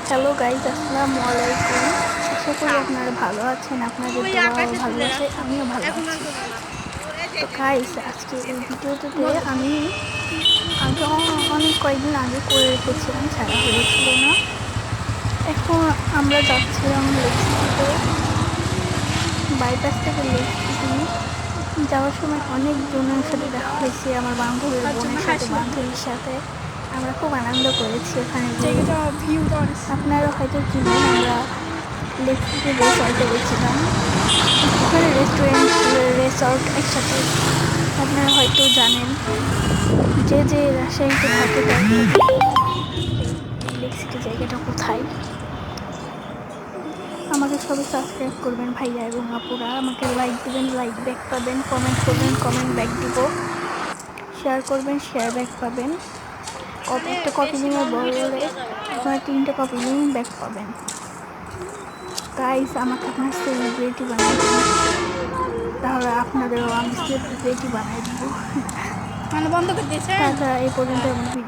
Hello guys, আসসালামু আলাইকুম। আশা করি আপনারা ভালো আছেন, আপনাদের দোয়া ও ভালোবাসে আমিও ভালো আছি। তো গাইজ, আজকে এই ভিডিওটিতে আমি অনেক কয়েকদিন আগে করে রেখেছিলাম, ছাড়া হয়েছিল না। এখন আমরা যাচ্ছিলাম লেক সিটিতে, বাইপাস থেকে লেক সিটি যাওয়ার সময় অনেক জনের সাথে দেখা হয়েছে, আমার বান্ধবীর বোনের সাথে, বান্ধবীর সাথে। আমরা খুব আনন্দ করেছি ওখানে গিয়ে। আপনারা হয়তো চিনেন, আমরা লেক সিটি রিসর্টে গেছিলাম। ওখানে রেস্টুরেন্ট, রিসর্ট একসাথে। আপনারা হয়তো জানেন, যে যে রাজশাহীতে থাকে লেক সিটি জায়গাটা কোথায়। আমাকে সবাই সাবস্ক্রাইব করবেন ভাইয়া এবং আপুরা, আমাকে লাইক দেবেন, লাইক ব্যাক পাবেন, কমেন্ট করবেন, কমেন্ট ব্যাক দিব, শেয়ার করবেন, শেয়ার ব্যাক পাবেন। একটা কপি নিয়ে বললে আপনার 3টে কপি নিয়ে ব্যাক পাবেন। গাইস, আমাকে আপনার সেলিব্রিটি বানিয়ে দেবেন, তাহলে আপনাদেরও আমি সেলিব্রিটি বানিয়ে দিব। বন্ধ করে দিয়েছে। তাছাড়া এই পর্যন্ত আমার ভিডিও